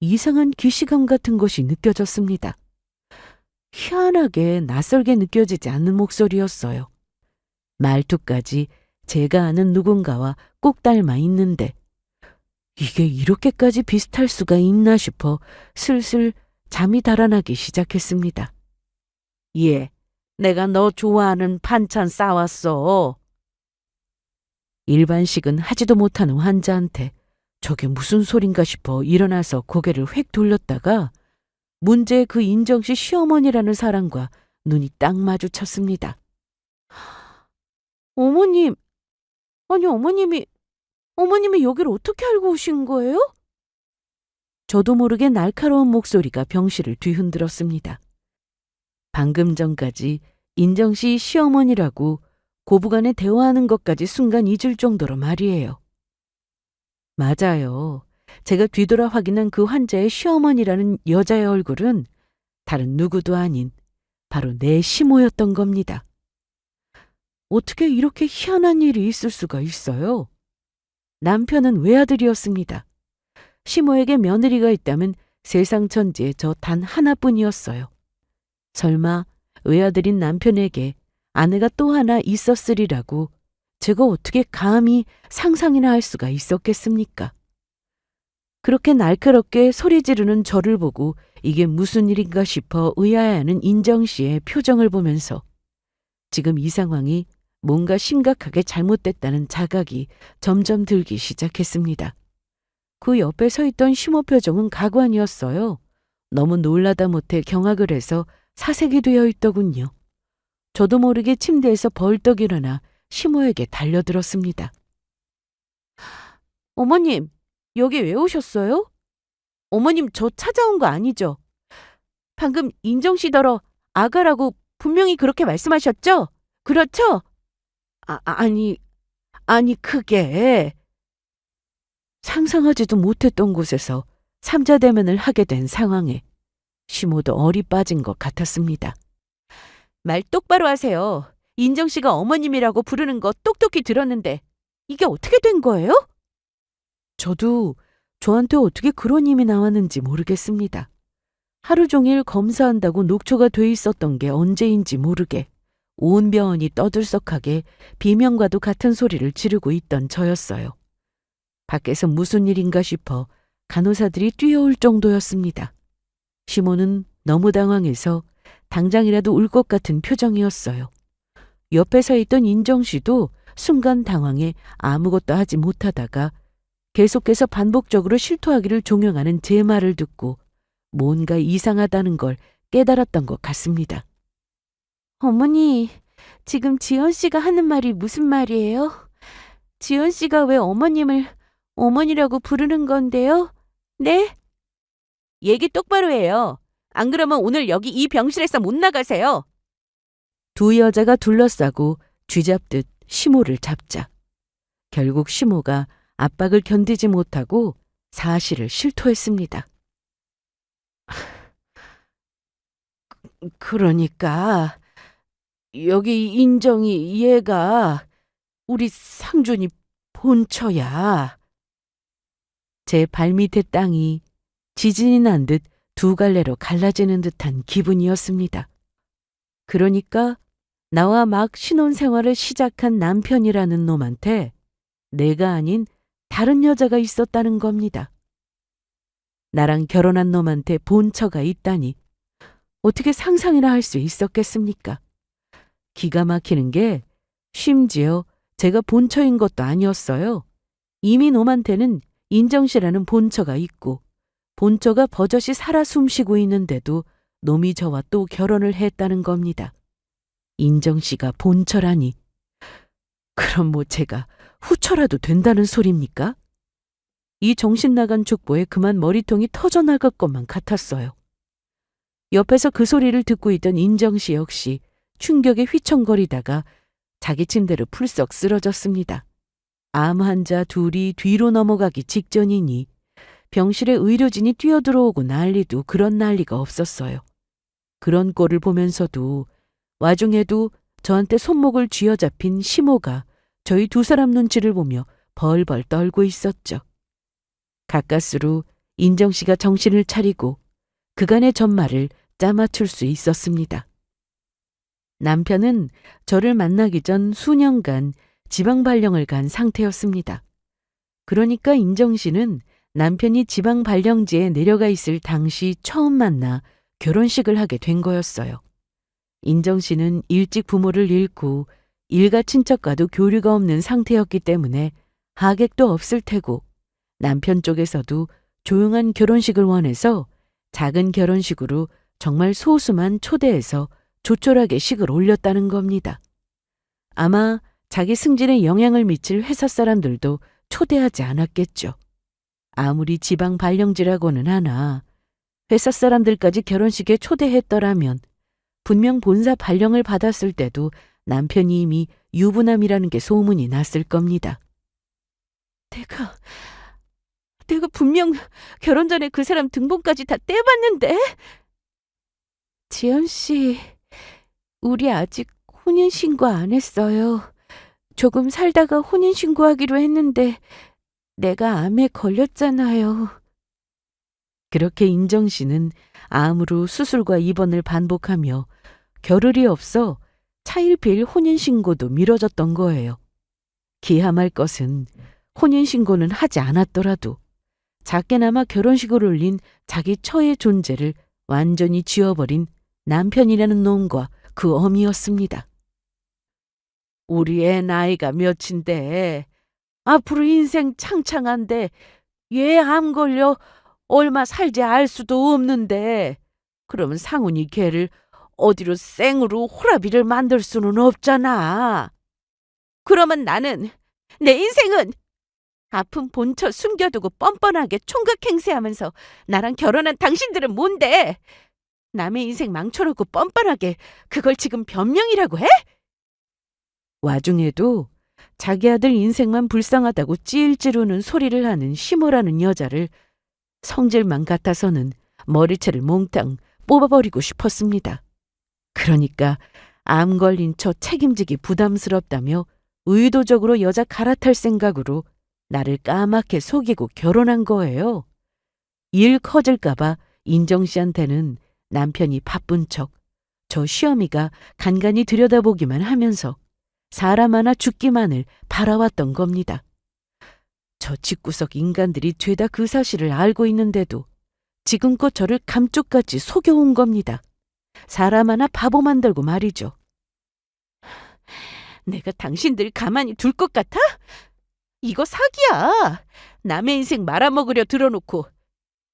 이상한 기시감 같은 것이 느껴졌습니다. 희한하게 낯설게 느껴지지 않는 목소리였어요. 말투까지 제가 아는 누군가와 꼭 닮아 있는데 이게 이렇게까지 비슷할 수가 있나 싶어 슬슬 잠이 달아나기 시작했습니다. 예, 내가 너 좋아하는 반찬 싸왔어. 일반식은 하지도 못하는 환자한테 저게 무슨 소린가 싶어 일어나서 고개를 획 돌렸다가 문제의 그 인정씨 시어머니라는 사람과 눈이 딱 마주쳤습니다. 어머님, 아니 어머님이 여기를 어떻게 알고 오신 거예요? 저도 모르게 날카로운 목소리가 병실을 뒤흔들었습니다. 방금 전까지 인정씨 시어머니라고 고부간에 대화하는 것까지 순간 잊을 정도로 말이에요. 맞아요. 제가 뒤돌아 확인한 그 환자의 시어머니라는 여자의 얼굴은 다른 누구도 아닌 바로 내 시모였던 겁니다. 어떻게 이렇게 희한한 일이 있을 수가 있어요? 남편은 외아들이었습니다. 시모에게 며느리가 있다면 세상 천지에 저 단 하나뿐이었어요. 설마 외아들인 남편에게 아내가 또 하나 있었으리라고 제가 어떻게 감히 상상이나 할 수가 있었겠습니까? 그렇게 날카롭게 소리 지르는 저를 보고 이게 무슨 일인가 싶어 의아해하는 인정 씨의 표정을 보면서 지금 이 상황이 뭔가 심각하게 잘못됐다는 자각이 점점 들기 시작했습니다. 그 옆에 서 있던 시모 표정은 가관이었어요. 너무 놀라다 못해 경악을 해서 사색이 되어 있더군요. 저도 모르게 침대에서 벌떡 일어나 시모에게 달려들었습니다. 어머님, 여기 왜 오셨어요? 어머님 저 찾아온 거 아니죠? 방금 인정 씨더러 아가라고 분명히 그렇게 말씀하셨죠? 그렇죠? 아니 그게 상상하지도 못했던 곳에서 삼자대면을 하게 된 상황에 시모도 얼이 빠진 것 같았습니다. 말 똑바로 하세요. 인정 씨가 어머님이라고 부르는 거 똑똑히 들었는데 이게 어떻게 된 거예요? 저도 저한테 어떻게 그런 힘이 나왔는지 모르겠습니다. 하루 종일 검사한다고 녹초가 돼 있었던 게 언제인지 모르게 온 병원이 떠들썩하게 비명과도 같은 소리를 지르고 있던 저였어요. 밖에서 무슨 일인가 싶어 간호사들이 뛰어올 정도였습니다. 시모는 너무 당황해서 당장이라도 울 것 같은 표정이었어요. 옆에 서 있던 인정 씨도 순간 당황해 아무것도 하지 못하다가 계속해서 반복적으로 실토하기를 종용하는 제 말을 듣고 뭔가 이상하다는 걸 깨달았던 것 같습니다. 어머니, 지금 지연 씨가 하는 말이 무슨 말이에요? 지연 씨가 왜 어머님을 어머니라고 부르는 건데요? 네? 얘기 똑바로 해요. 안 그러면 오늘 여기 이 병실에서 못 나가세요. 두 여자가 둘러싸고 쥐잡듯 시모를 잡자. 결국 시모가 압박을 견디지 못하고 사실을 실토했습니다. 그러니까 여기 인정이 얘가 우리 상준이 본처야. 제 발밑의 땅이 지진이 난 듯 두 갈래로 갈라지는 듯한 기분이었습니다. 그러니까 나와 막 신혼생활을 시작한 남편이라는 놈한테 내가 아닌 다른 여자가 있었다는 겁니다. 나랑 결혼한 놈한테 본처가 있다니 어떻게 상상이나 할 수 있었겠습니까? 기가 막히는 게 심지어 제가 본처인 것도 아니었어요. 이미 놈한테는 인정씨라는 본처가 있고 본처가 버젓이 살아 숨쉬고 있는데도 놈이 저와 또 결혼을 했다는 겁니다. 인정씨가 본처라니. 그럼 뭐 제가 후처라도 된다는 소리입니까? 이 정신 나간 족보에 그만 머리통이 터져나갈 것만 같았어요. 옆에서 그 소리를 듣고 있던 인정씨 역시 충격에 휘청거리다가 자기 침대로 풀썩 쓰러졌습니다. 암 환자 둘이 뒤로 넘어가기 직전이니 병실에 의료진이 뛰어들어오고 난리도 그런 난리가 없었어요. 그런 꼴을 보면서도 와중에도 저한테 손목을 쥐어잡힌 시모가 저희 두 사람 눈치를 보며 벌벌 떨고 있었죠. 가까스로 인정씨가 정신을 차리고 그간의 전말을 짜맞출 수 있었습니다. 남편은 저를 만나기 전 수년간 지방 발령을 간 상태였습니다. 그러니까 인정씨는 남편이 지방 발령지에 내려가 있을 당시 처음 만나 결혼식을 하게 된 거였어요. 인정씨는 일찍 부모를 잃고 일가 친척과도 교류가 없는 상태였기 때문에 하객도 없을 테고 남편 쪽에서도 조용한 결혼식을 원해서 작은 결혼식으로 정말 소수만 초대해서 조촐하게 식을 올렸다는 겁니다. 아마 자기 승진에 영향을 미칠 회사 사람들도 초대하지 않았겠죠. 아무리 지방 발령지라고는 하나 회사 사람들까지 결혼식에 초대했더라면 분명 본사 발령을 받았을 때도 남편이 이미 유부남이라는 게 소문이 났을 겁니다. 내가 분명 결혼 전에 그 사람 등본까지 다 떼봤는데? 지연 씨, 우리 아직 혼인신고 안 했어요. 조금 살다가 혼인신고하기로 했는데 내가 암에 걸렸잖아요. 그렇게 인정씨는 암으로 수술과 입원을 반복하며 겨를이 없어 차일피일 혼인신고도 미뤄졌던 거예요. 기함할 것은 혼인신고는 하지 않았더라도 작게나마 결혼식을 올린 자기 처의 존재를 완전히 지워버린 남편이라는 놈과 그 어미였습니다. 우리 애 나이가 몇인데 앞으로 인생 창창한데 얘 암 걸려 얼마 살지 알 수도 없는데 그러면 상훈이 걔를 어디로 생으로 호라비를 만들 수는 없잖아. 그러면 나는 내 인생은 아픈 본처 숨겨두고 뻔뻔하게 총각 행세하면서 나랑 결혼한 당신들은 뭔데? 남의 인생 망쳐놓고 뻔뻔하게 그걸 지금 변명이라고 해? 와중에도 자기 아들 인생만 불쌍하다고 찔찔우는 소리를 하는 시모라는 여자를 성질만 같아서는 머리채를 몽땅 뽑아버리고 싶었습니다. 그러니까 암 걸린 저 책임지기 부담스럽다며 의도적으로 여자 갈아탈 생각으로 나를 까맣게 속이고 결혼한 거예요. 일 커질까봐 인정 씨한테는 남편이 바쁜 척, 저 시어미가 간간히 들여다보기만 하면서 사람 하나 죽기만을 바라왔던 겁니다. 저 집구석 인간들이 죄다 그 사실을 알고 있는데도 지금껏 저를 감쪽같이 속여온 겁니다. 사람 하나 바보 만들고 말이죠. 내가 당신들 가만히 둘 것 같아? 이거 사기야. 남의 인생 말아먹으려 들어놓고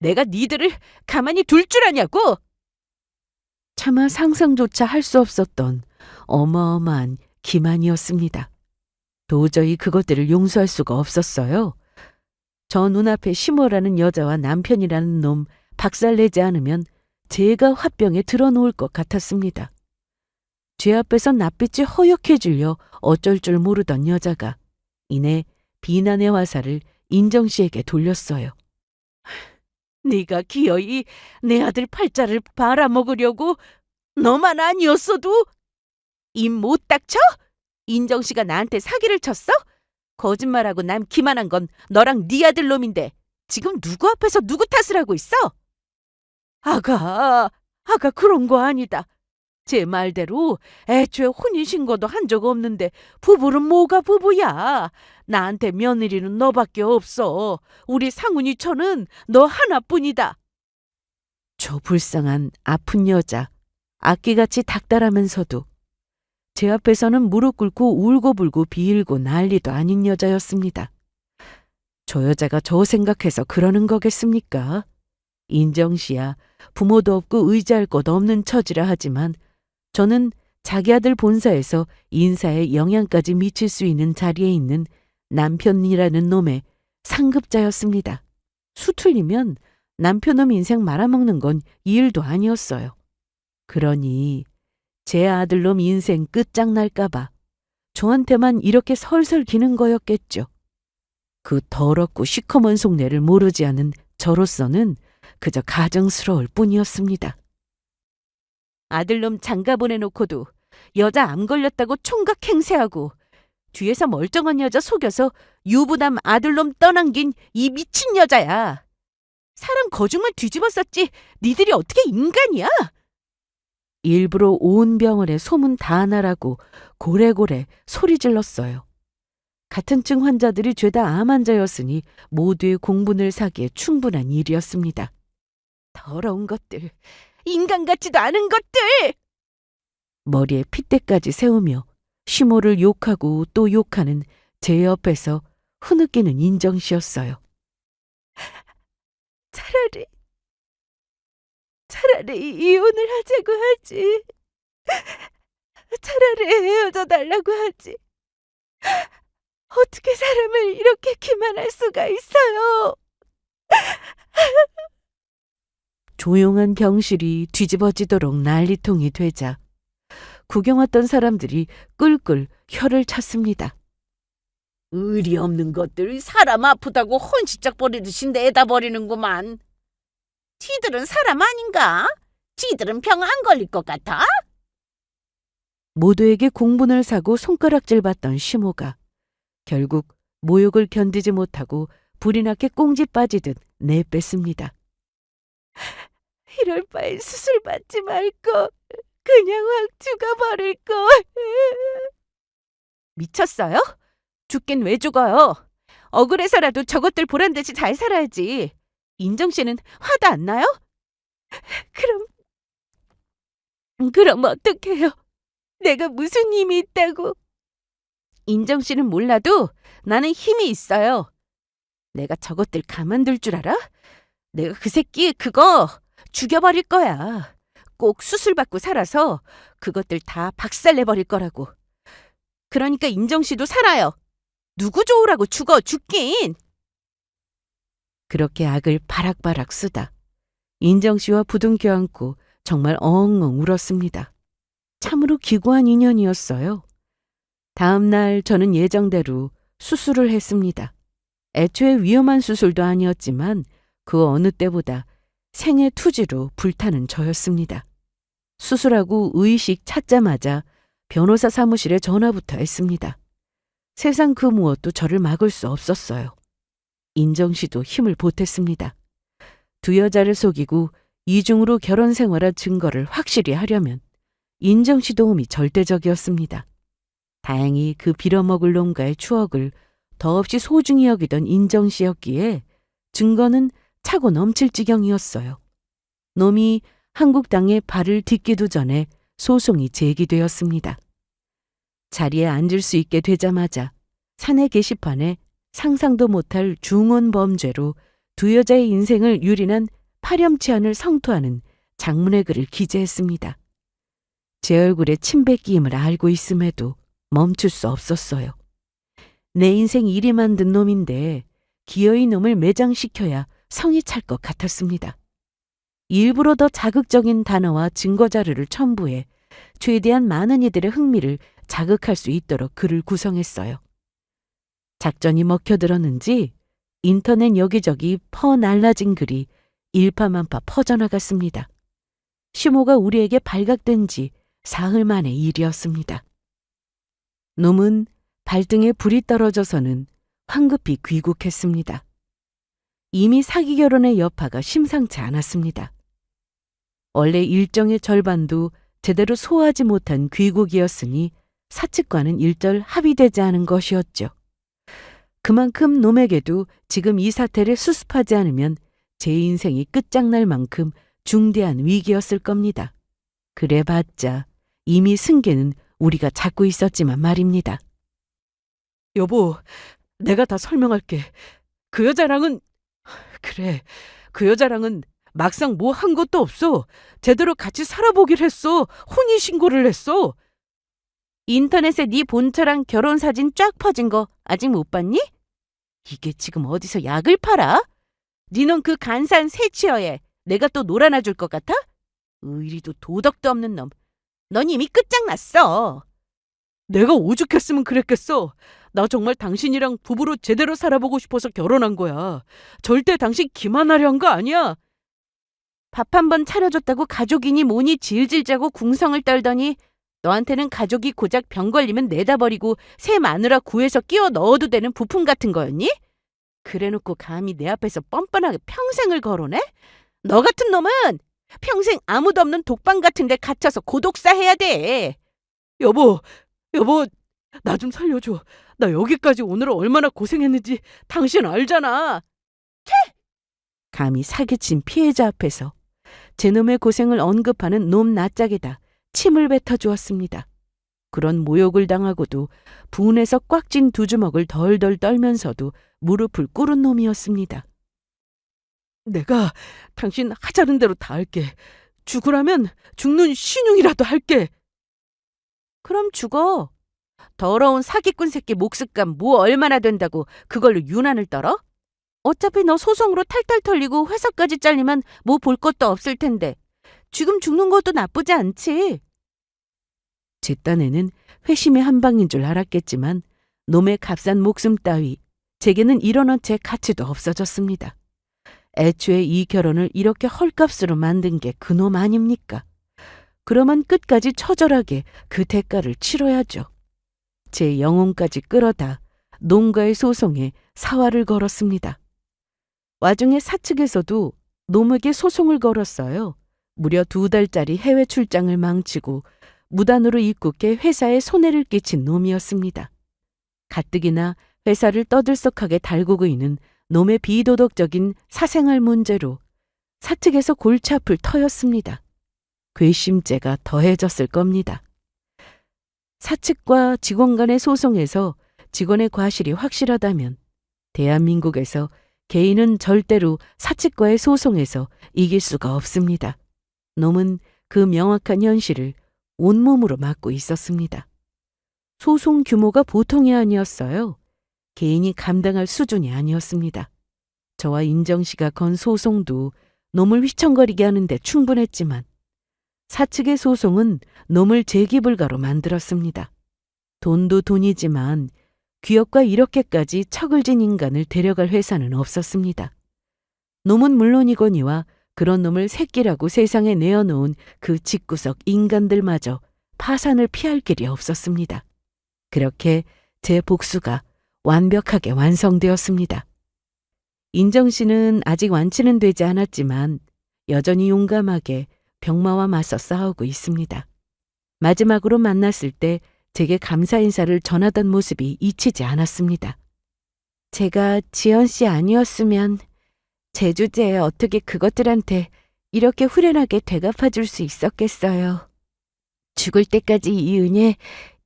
내가 니들을 가만히 둘 줄 아냐고? 차마 상상조차 할 수 없었던 어마어마한 기만이었습니다. 도저히 그것들을 용서할 수가 없었어요. 저 눈앞에 시모라는 여자와 남편이라는 놈 박살내지 않으면 제가 화병에 들어놓을 것 같았습니다. 제 앞에서 낯빛이 허옇해질려 어쩔 줄 모르던 여자가 이내 비난의 화살을 인정 씨에게 돌렸어요. 네가 기어이 내 아들 팔자를 팔아먹으려고 너만 아니었어도 입 못 닥쳐? 인정 씨가 나한테 사기를 쳤어? 거짓말하고 난 기만한 건 너랑 네 아들 놈인데 지금 누구 앞에서 누구 탓을 하고 있어? 아가 그런 거 아니다. 제 말대로 애초에 혼인신고도 한 적 없는데 부부는 뭐가 부부야. 나한테 며느리는 너밖에 없어. 우리 상훈이 처는 너 하나뿐이다. 저 불쌍한 아픈 여자, 악기같이 닥달하면서도 제 앞에서는 무릎 꿇고 울고불고 비일고 난리도 아닌 여자였습니다. 저 여자가 저 생각해서 그러는 거겠습니까? 인정 씨야 부모도 없고 의지할 곳 없는 처지라 하지만 저는 자기 아들 본사에서 인사에 영향까지 미칠 수 있는 자리에 있는 남편이라는 놈의 상급자였습니다. 수틀리면 남편놈 인생 말아먹는 건 이 일도 아니었어요. 그러니 제 아들놈 인생 끝장날까봐 저한테만 이렇게 설설 기는 거였겠죠. 그 더럽고 시커먼 속내를 모르지 않은 저로서는 그저 가증스러울 뿐이었습니다. 아들놈 장가 보내놓고도 여자 암 걸렸다고 총각 행세하고 뒤에서 멀쩡한 여자 속여서 유부남 아들놈 떠넘긴 이 미친 여자야. 사람 거중을 뒤집어 썼지 니들이 어떻게 인간이야? 일부러 온 병원에 소문 다 나라고 고래고래 소리 질렀어요. 같은 층 환자들이 죄다 암 환자였으니 모두의 공분을 사기에 충분한 일이었습니다. 더러운 것들, 인간 같지도 않은 것들! 머리에 핏대까지 세우며 시모를 욕하고 또 욕하는 제 옆에서 흐느끼는 인정 씨였어요. 차라리 이혼을 하자고 하지. 차라리 헤어져 달라고 하지. 어떻게 사람을 이렇게 기만할 수가 있어요? 조용한 병실이 뒤집어지도록 난리통이 되자 구경 왔던 사람들이 끌끌 혀를 찼습니다. 의리 없는 것들 사람 아프다고 혼시짝 버리듯이 내다 버리는구만. 지들은 사람 아닌가? 지들은 병 안 걸릴 것 같아? 모두에게 공분을 사고 손가락질 받던 시모가 결국 모욕을 견디지 못하고 불이 나게 꽁지 빠지듯 내뺐습니다. 이럴 바엔 수술 받지 말걸. 그냥 확 죽어버릴걸. 미쳤어요? 죽긴 왜 죽어요? 억울해서라도 저것들 보란듯이 잘 살아야지. 인정 씨는 화도 안 나요? 그럼 어떡해요? 내가 무슨 힘이 있다고? 인정 씨는 몰라도 나는 힘이 있어요. 내가 저것들 가만둘 줄 알아? 내가 그 새끼 그거 죽여버릴 거야. 꼭 수술받고 살아서 그것들 다 박살내버릴 거라고. 그러니까 인정 씨도 살아요. 누구 좋으라고 죽긴. 그렇게 악을 바락바락 쓰다 인정 씨와 부둥켜 안고 정말 엉엉 울었습니다. 참으로 기구한 인연이었어요. 다음 날 저는 예정대로 수술을 했습니다. 애초에 위험한 수술도 아니었지만 그 어느 때보다 생애 투지로 불타는 저였습니다. 수술하고 의식 찾자마자 변호사 사무실에 전화부터 했습니다. 세상 그 무엇도 저를 막을 수 없었어요. 인정 씨도 힘을 보탰습니다. 두 여자를 속이고 이중으로 결혼 생활한 증거를 확실히 하려면 인정 씨 도움이 절대적이었습니다. 다행히 그 빌어먹을 놈과의 추억을 더없이 소중히 여기던 인정 씨였기에 증거는 차고 넘칠 지경이었어요. 놈이 한국 땅에 발을 딛기도 전에 소송이 제기되었습니다. 자리에 앉을 수 있게 되자마자 사내 게시판에 상상도 못할 중온 범죄로 두 여자의 인생을 유린한 파렴치한을 성토하는 장문의 글을 기재했습니다. 제 얼굴에 침 뱉기임을 알고 있음에도 멈출 수 없었어요. 내 인생 이리 만든 놈인데 기어이 놈을 매장시켜야 성이 찰 것 같았습니다. 일부러 더 자극적인 단어와 증거 자료를 첨부해 최대한 많은 이들의 흥미를 자극할 수 있도록 글을 구성했어요. 작전이 먹혀들었는지 인터넷 여기저기 퍼날라진 글이 일파만파 퍼져나갔습니다. 시모가 우리에게 발각된 지 사흘 만의 일이었습니다. 놈은 발등에 불이 떨어져서는 황급히 귀국했습니다. 이미 사기 결혼의 여파가 심상치 않았습니다. 원래 일정의 절반도 제대로 소화하지 못한 귀국이었으니 사측과는 일절 합의되지 않은 것이었죠. 그만큼 놈에게도 지금 이 사태를 수습하지 않으면 제 인생이 끝장날 만큼 중대한 위기였을 겁니다. 그래봤자 이미 승계는 우리가 잡고 있었지만 말입니다. 여보, 내가 다 설명할게. 그 여자랑은 그래, 그 여자랑은 막상 뭐 한 것도 없어. 제대로 같이 살아보기로 했어. 혼인신고를 했어. 인터넷에 네 본처랑 결혼사진 쫙 퍼진 거 아직 못 봤니? 이게 지금 어디서 약을 팔아? 니는 그 간사한 새치어에 내가 또 놀아나 줄 것 같아? 의리도 도덕도 없는 놈. 넌 이미 끝장났어. 내가 오죽했으면 그랬겠어. 나 정말 당신이랑 부부로 제대로 살아보고 싶어서 결혼한 거야. 절대 당신 기만하려 한 거 아니야. 밥 한 번 차려줬다고 가족이니 뭐니 질질 짜고 궁성을 떨더니 너한테는 가족이 고작 병 걸리면 내다 버리고 새 마누라 구해서 끼워 넣어도 되는 부품 같은 거였니? 그래놓고 감히 내 앞에서 뻔뻔하게 평생을 거론해? 너 같은 놈은 평생 아무도 없는 독방 같은 데 갇혀서 고독사 해야 돼. 여보, 나 좀 살려줘. 나 여기까지 오느라 얼마나 고생했는지 당신 알잖아. 감히 사기친 피해자 앞에서 제 놈의 고생을 언급하는 놈 낯짝에다 침을 뱉어주었습니다. 그런 모욕을 당하고도 분해서 꽉 쥔 두 주먹을 덜덜 떨면서도 무릎을 꿇은 놈이었습니다. 내가 당신 하자는 대로 다 할게. 죽으라면 죽는 신용이라도 할게. 그럼 죽어. 더러운 사기꾼 새끼 목숨값 뭐 얼마나 된다고 그걸로 유난을 떨어? 어차피 너 소송으로 탈탈 털리고 회사까지 잘리면 뭐 볼 것도 없을 텐데 지금 죽는 것도 나쁘지 않지. 제 딴에는 회심의 한 방인 줄 알았겠지만 놈의 값싼 목숨 따위 제게는 일어난 채 가치도 없어졌습니다. 애초에 이 결혼을 이렇게 헐값으로 만든 게 그놈 아닙니까? 그러면 끝까지 처절하게 그 대가를 치러야죠. 제 영혼까지 끌어다 놈과의 소송에 사활을 걸었습니다. 와중에 사측에서도 놈에게 소송을 걸었어요. 무려 2달짜리 해외 출장을 망치고 무단으로 입국해 회사에 손해를 끼친 놈이었습니다. 가뜩이나 회사를 떠들썩하게 달구고 있는 놈의 비도덕적인 사생활 문제로 사측에서 골치 아플 터였습니다. 괘씸죄가 더해졌을 겁니다. 사측과 직원 간의 소송에서 직원의 과실이 확실하다면 대한민국에서 개인은 절대로 사측과의 소송에서 이길 수가 없습니다. 놈은 그 명확한 현실을 온몸으로 맞고 있었습니다. 소송 규모가 보통이 아니었어요. 개인이 감당할 수준이 아니었습니다. 저와 인정 씨가 건 소송도 놈을 휘청거리게 하는데 충분했지만 사측의 소송은 놈을 재기불가로 만들었습니다. 돈도 돈이지만 귀역과 이렇게까지 척을 진 인간을 데려갈 회사는 없었습니다. 놈은 물론이거니와 그런 놈을 새끼라고 세상에 내어놓은 그 집구석 인간들마저 파산을 피할 길이 없었습니다. 그렇게 제 복수가 완벽하게 완성되었습니다. 인정 씨는 아직 완치는 되지 않았지만 여전히 용감하게 병마와 맞서 싸우고 있습니다. 마지막으로 만났을 때 제게 감사 인사를 전하던 모습이 잊히지 않았습니다. 제가 지연 씨 아니었으면 제 주제에 어떻게 그것들한테 이렇게 후련하게 되갚아 줄 수 있었겠어요. 죽을 때까지 이 은혜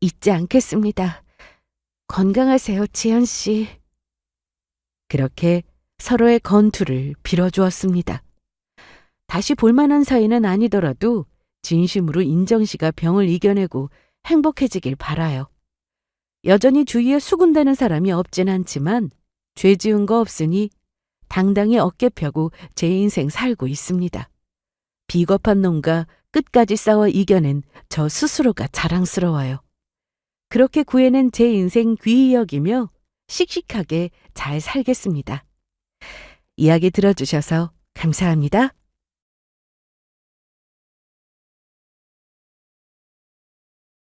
잊지 않겠습니다. 건강하세요, 지연 씨. 그렇게 서로의 건투를 빌어주었습니다. 다시 볼만한 사이는 아니더라도 진심으로 인정 씨가 병을 이겨내고 행복해지길 바라요. 여전히 주위에 수군다는 사람이 없진 않지만 죄 지은 거 없으니 당당히 어깨 펴고 제 인생 살고 있습니다. 비겁한 놈과 끝까지 싸워 이겨낸 저 스스로가 자랑스러워요. 그렇게 구해낸 제 인생 귀히 여기며 씩씩하게 잘 살겠습니다. 이야기 들어주셔서 감사합니다.